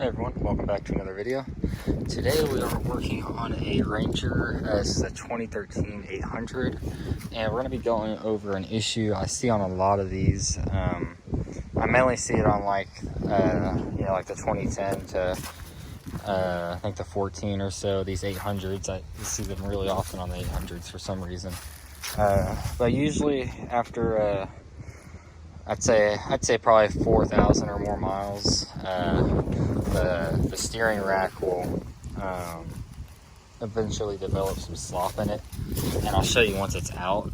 Hey everyone, welcome back to another video. Today we are working on a Ranger. This is a 2013 800, and we're going to be going over an issue I see on a lot of these. I mainly see it on like the 2010 to I think the 14 or so. These 800s, I see them really often on the 800s for some reason. But usually after I'd say probably 4,000 or more miles, the steering rack will eventually develop some slop in it, and I'll show you once it's out.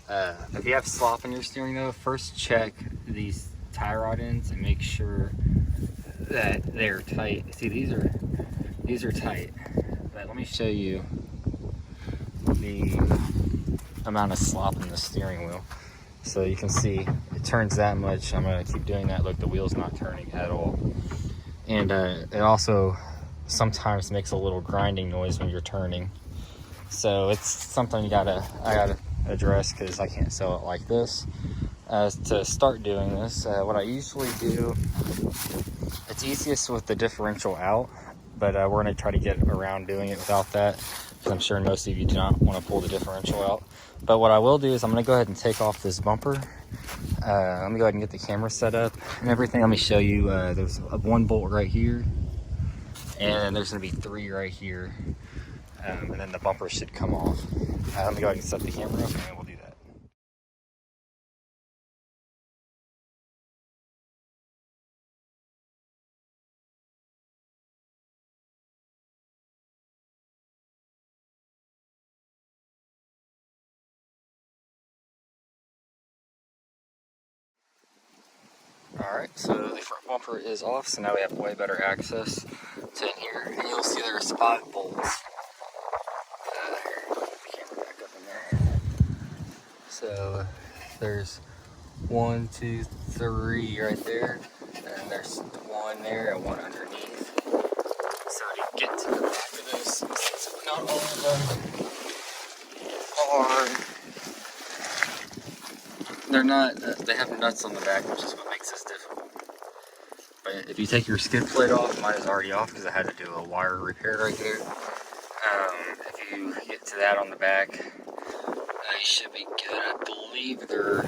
If you have slop in your steering though, first check these tie rod ends and make sure that they're tight. See, these are tight, but let me show you the amount of slop in the steering wheel. So you can see it turns that much. I'm going to keep doing that. Look, the wheel's not turning at all. And it also sometimes makes a little grinding noise when you're turning. So it's something I gotta address because I can't sell it like this. To start doing this, what I usually do, it's easiest with the differential out, but we're going to try to get around doing it without that, because I'm sure most of you do not want to pull the differential out. But what I will do is I'm going to go ahead and take off this bumper. Let me go ahead and get the camera set up and everything. Let me show you. There's one bolt right here, and there's going to be 3 right here, and then the bumper should come off. Let me go ahead and set the camera up, and we'll do that. Alright, so the front bumper is off, so now we have way better access to in here. And you'll see there are spot bolts. Here, put the camera back up in there. So there's 1, 2, 3 right there, and there's 1 there and 1 underneath. So to get to the back of this, since not all of them they have nuts on the back, which is what makes this difficult. But if you take your skid plate off, mine is already off because I had to do a wire repair right there. If you get to that on the back, you should be good. I believe they're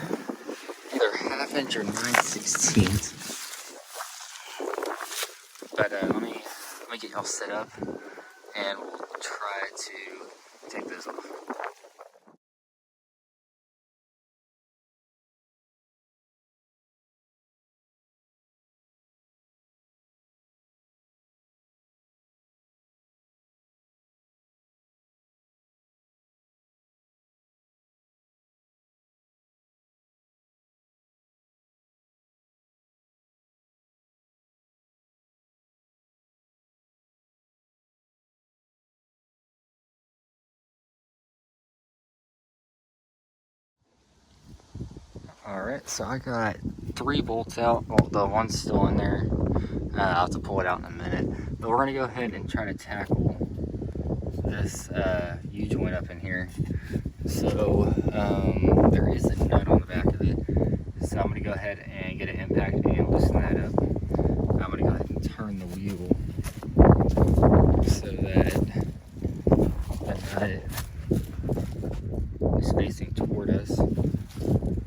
either 1/2 inch or 9/16. But let me get y'all set up, and we'll try to take those off. Alright, so I got 3 bolts out. Well, the one's still in there. I'll have to pull it out in a minute. But we're going to go ahead and try to tackle this U-joint up in here. So there is a nut on the back of it. So I'm going to go ahead and get an impact and loosen that up. I'm going to go ahead and turn the wheel so that the nut is facing toward us.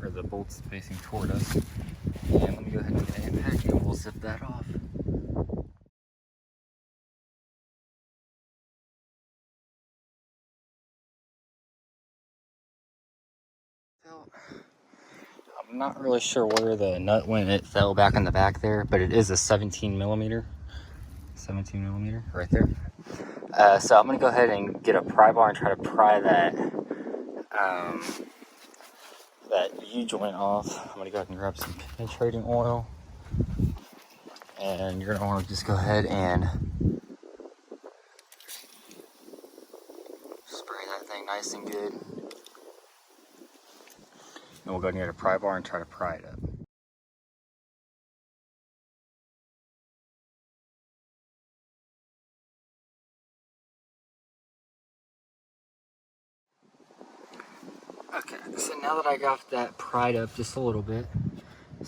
The bolts facing toward us. And let me go ahead and get an impact and we'll zip that off. I'm not really sure where the nut went. It fell back in the back there, but it is a 17 millimeter right there. So I'm gonna go ahead and get a pry bar and try to pry that U-joint off. I'm gonna go ahead and grab some penetrating oil, and you're gonna want to just go ahead and spray that thing nice and good. And we'll go ahead and get a pry bar and try to pry it up. Okay, so now that I got that pried up just a little bit,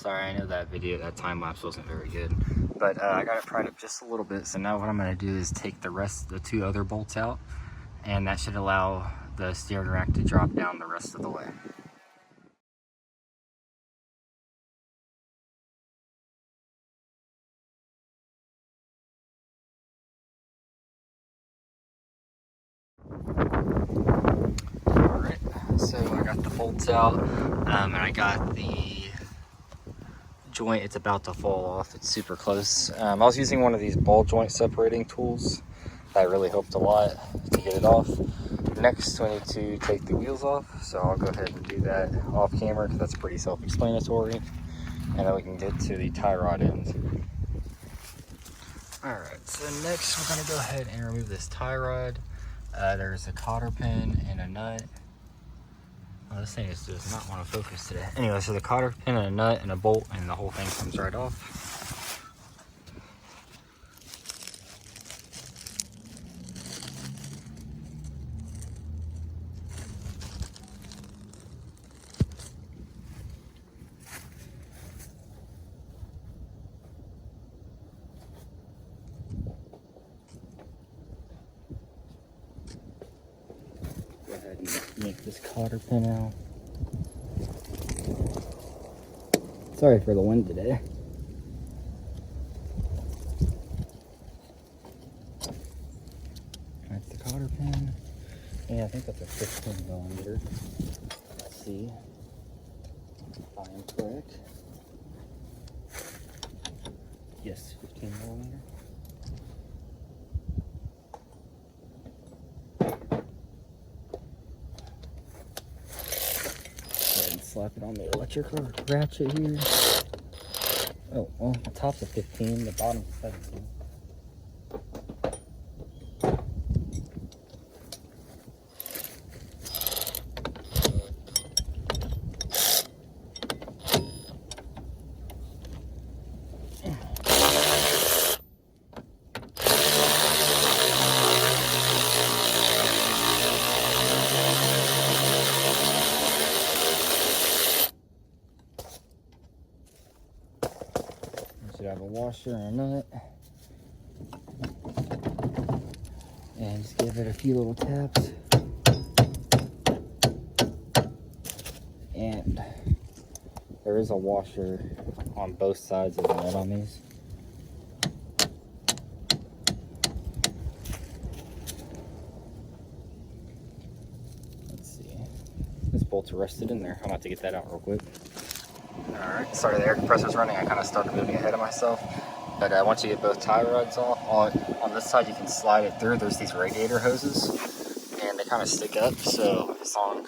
Sorry, I know that time lapse wasn't very good, but I got it pried up just a little bit. So now what I'm going to do is take the two other bolts out, and that should allow the steering rack to drop down the rest of the way. Alright, so I got the bolts out, and I got the joint. It's about to fall off. It's super close. I was using one of these ball joint separating tools. That really helped a lot to get it off. Next, we need to take the wheels off, so I'll go ahead and do that off camera because that's pretty self-explanatory. And then we can get to the tie rod end. Alright, so next we're going to go ahead and remove this tie rod. There's a cotter pin and a nut. Oh, this thing does not want to focus today. Anyway, so the cotter pin and a nut and a bolt, and the whole thing comes right off. Go ahead and make this cotter pin out. Sorry for the wind today. That's the cotter pin. Yeah, I think that's a 15 millimeter. Let's see if I am correct. Yes, 15 millimeter. Slap it on the electric ratchet here. Oh, well, the top's a 15, the bottom's a 17. Should have a washer and a nut, and just give it a few little taps, and there is a washer on both sides of the nut on these. Let's see, this bolt's rusted in there. I'm about to get that out real quick. Alright, sorry, the air compressor's running. I kind of started moving ahead of myself. But once you get both tie rods off, on this side you can slide it through. There's these radiator hoses, and they kind of stick up. So as long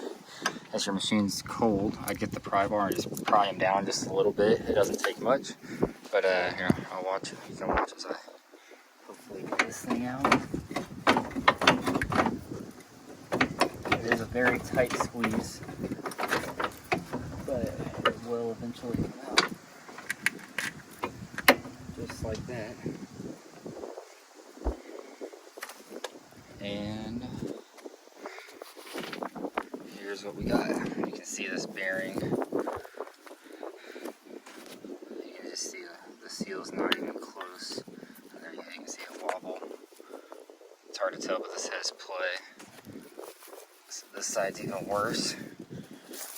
as your machine's cold, I get the pry bar and just pry them down just a little bit. It doesn't take much. But here, I'll watch it. You can watch as I hopefully get this thing out. It is a very tight squeeze, but it will eventually come out. Just like that. And here's what we got. You can see this bearing. You can just see the seal's not even close. And there you can see it wobble. It's hard to tell, but this has play. So this side's even worse.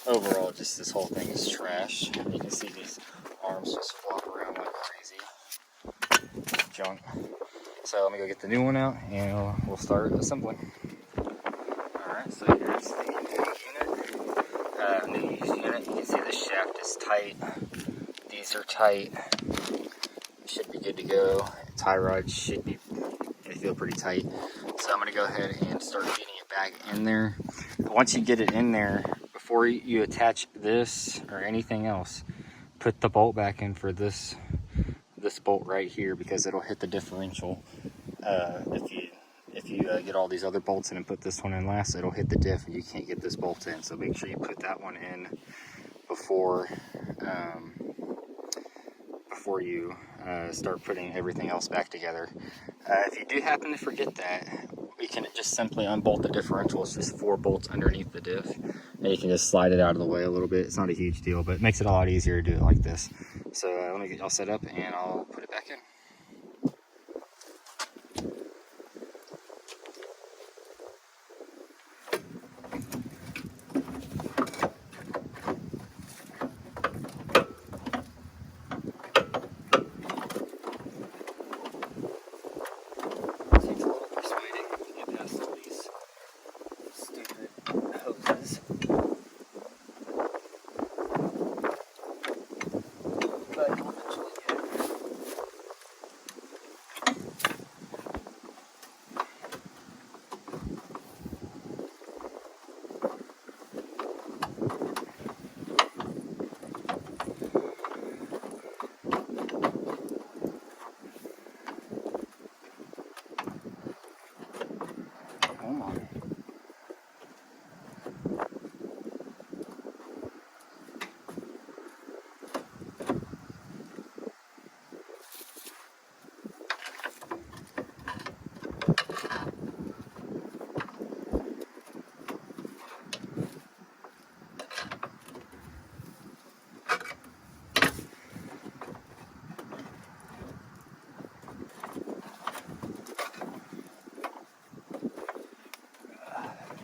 Overall, just this whole thing is trash. You can see these arms just flop around like crazy. Junk. So let me go get the new one out and we'll start assembling. Alright, so here's the new unit. You can see the shaft is tight. These are tight. Should be good to go. Tie rods they feel pretty tight. So I'm going to go ahead and start getting it back in there. Once you get it in there, before you attach this or anything else, put the bolt back in for this bolt right here, because it'll hit the differential. If you get all these other bolts in and put this one in last, it'll hit the diff and you can't get this bolt in. So make sure you put that one in before you start putting everything else back together. If you do happen to forget that, we can just simply unbolt the differential. It's just 4 bolts underneath the diff, and you can just slide it out of the way a little bit. It's not a huge deal, but it makes it a lot easier to do it like this. So let me get y'all set up and I'll put it back in. Come on.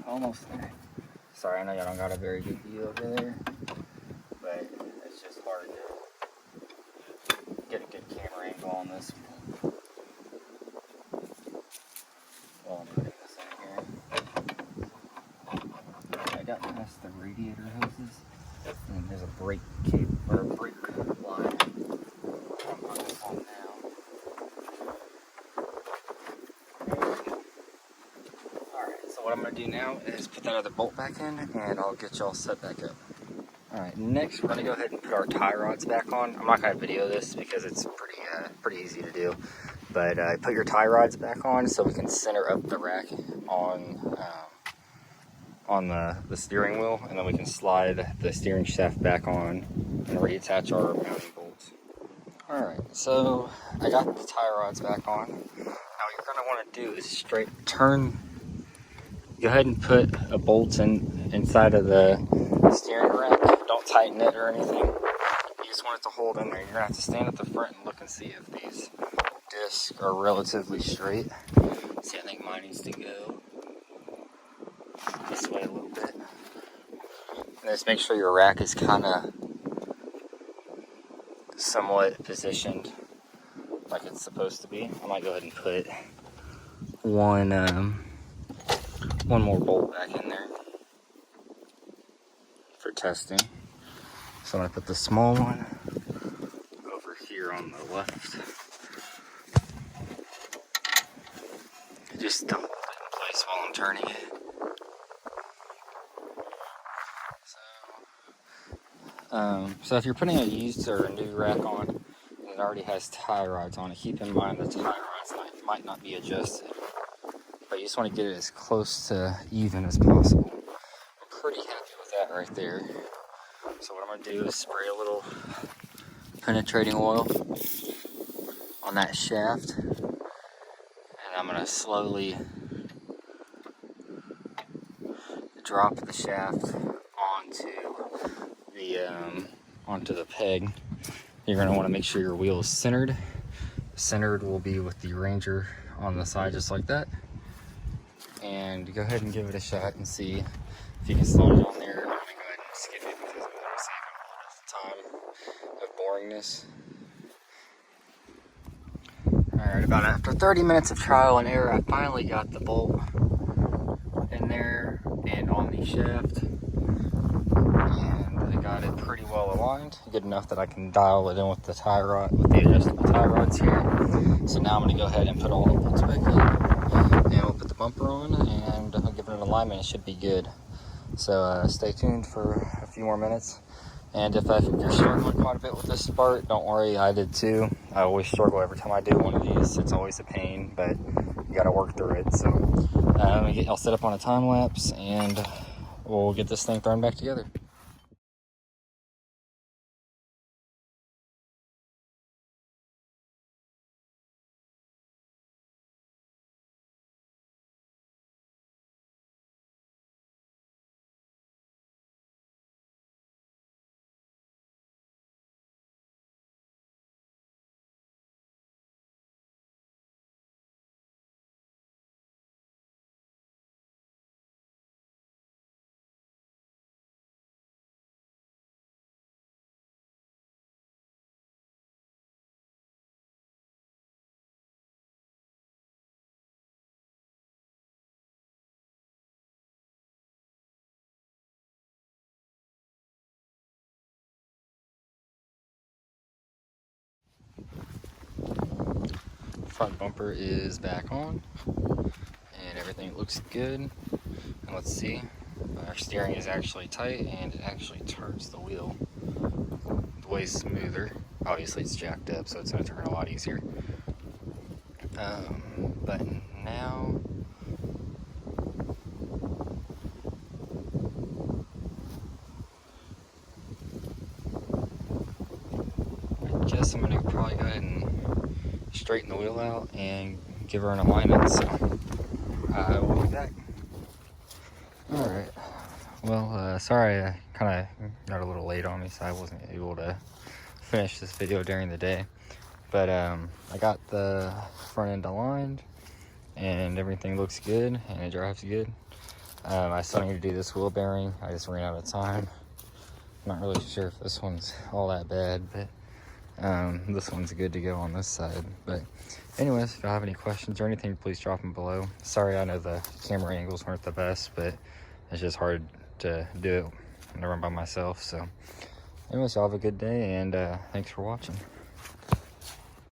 Almost there. Sorry, I know y'all don't got a very good view over there, but it's just hard to get a good camera angle on this one. While I'm putting this in here, I got past the radiator hoses, and there's a brake cable or a brake line. I'm putting this on now. So what I'm going to do now is put that other bolt back in, and I'll get y'all set back up. Alright, next we're going to go ahead and put our tie rods back on. I'm not going to video this because it's pretty easy to do. But put your tie rods back on so we can center up the rack on the steering wheel, and then we can slide the steering shaft back on and reattach our mounting bolts. Alright, so I got the tie rods back on. Now what you're going to want to do is go ahead and put a bolt inside of the steering rack. Don't tighten it or anything. You just want it to hold in there. You're going to have to stand at the front and look and see if these discs are relatively straight. See, I think mine needs to go this way a little bit. And just make sure your rack is kind of somewhat positioned like it's supposed to be. I might go ahead and put one more bolt back in there for testing. So I'm going to put the small one over here on the left. Just to hold it in place while I'm turning it. So if you're putting a used or a new rack on and it already has tie rods on it, keep in mind the tie rods might not be adjusted. But you just want to get it as close to even as possible. I'm pretty happy with that right there. So what I'm going to do is spray a little penetrating oil on that shaft. And I'm going to slowly drop the shaft onto the peg. You're going to want to make sure your wheel is centered. Centered will be with the Ranger on the side, just like that. And go ahead and give it a shot and see if you can slide it on there. I'm going to go ahead and skip it because I'm going to save a lot of time of boring this. Alright, about after 30 minutes of trial and error, I finally got the bolt in there and on the shaft. And I got it pretty well aligned, good enough that I can dial it in with the adjustable tie rods here. So now I'm going to go ahead and put all the bolts back in, and we'll put the bumper on, and I'll give it an alignment. It should be good. So stay tuned for a few more minutes. And if you're struggling quite a bit with this part, don't worry, I did too. I always struggle every time I do one of these. It's always a pain, but you got to work through it. So let me get y'all set up on a time lapse, and we'll get this thing thrown back together. front bumper is back on, and everything looks good. And let's see, our steering is actually tight, and it actually turns the wheel way smoother. Obviously it's jacked up, so it's going to turn a lot easier. But now I guess I'm going to probably go ahead and straighten the wheel out and give her an alignment, so I will be back. Alright, well, sorry I kind of got a little late on me, so I wasn't able to finish this video during the day. But I got the front end aligned, and everything looks good, and it drives good. I still need to do this wheel bearing. I just ran out of time. I'm not really sure if this one's all that bad, but this one's good to go on this side. But anyways, if you have any questions or anything, please drop them below. Sorry, I know the camera angles weren't the best, but it's just hard to do it when I run by myself. So anyways, y'all have a good day, and thanks for watching.